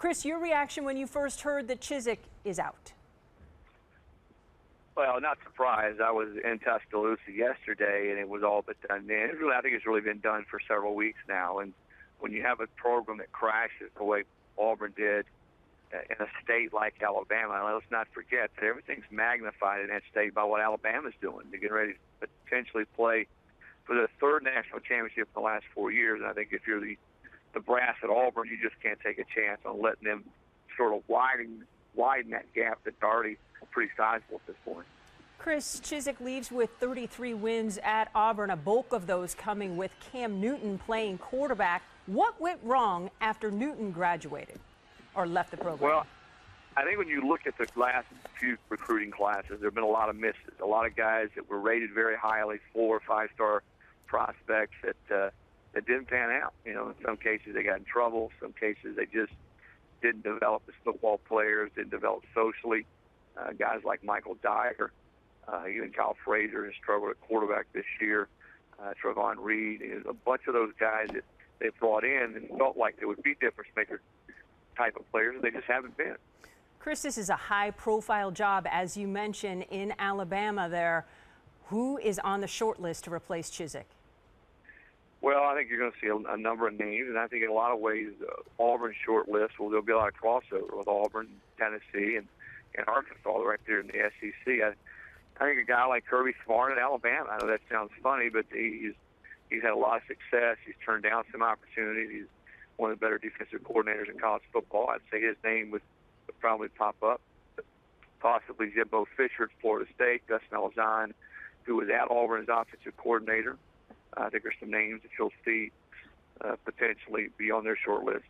Chris, your reaction when you first heard that Chizik is out? Well, not surprised. I was in Tuscaloosa yesterday, and it was all but done then. I think it's really been done for several weeks now. And when you have a program that crashes the way Auburn did in a state like Alabama, let's not forget that everything's magnified in that state by what Alabama's doing. They're getting ready to potentially play for the third national championship in the last 4 years. And I think if you're the brass at Auburn, you just can't take a chance on letting them sort of widen that gap that's already pretty sizable at this point. Chris, Chizik leaves with 33 wins at Auburn, a bulk of those coming with Cam Newton playing quarterback. What went wrong after Newton graduated or left the program? Well, I think when you look at the last few recruiting classes, there have been a lot of misses. A lot of guys that were rated very highly, 4- or 5-star prospects that didn't pan out. You know, in some cases they got in trouble. Some cases they just didn't develop as football players, didn't develop socially. Guys like Michael Dyer, even Kyle Frazier has struggled at quarterback this year. Trevon Reed, a bunch of those guys that they brought in and felt like they would be difference maker type of players, and they just haven't been. Chris, this is a high-profile job, as you mentioned, in Alabama there. Who is on the short list to replace Chizik? Well, I think you're going to see a number of names, and I think in a lot of ways Auburn's short list, well, there'll be a lot of crossover with Auburn, Tennessee, and Arkansas right there in the SEC. I think a guy like Kirby Smart at Alabama, I know that sounds funny, but he's had a lot of success. He's turned down some opportunities. He's one of the better defensive coordinators in college football. I'd say his name would probably pop up. Possibly Jimbo Fisher at Florida State, Gus Malzahn, who was at Auburn as offensive coordinator. I think there's some names that you'll see potentially be on their short list.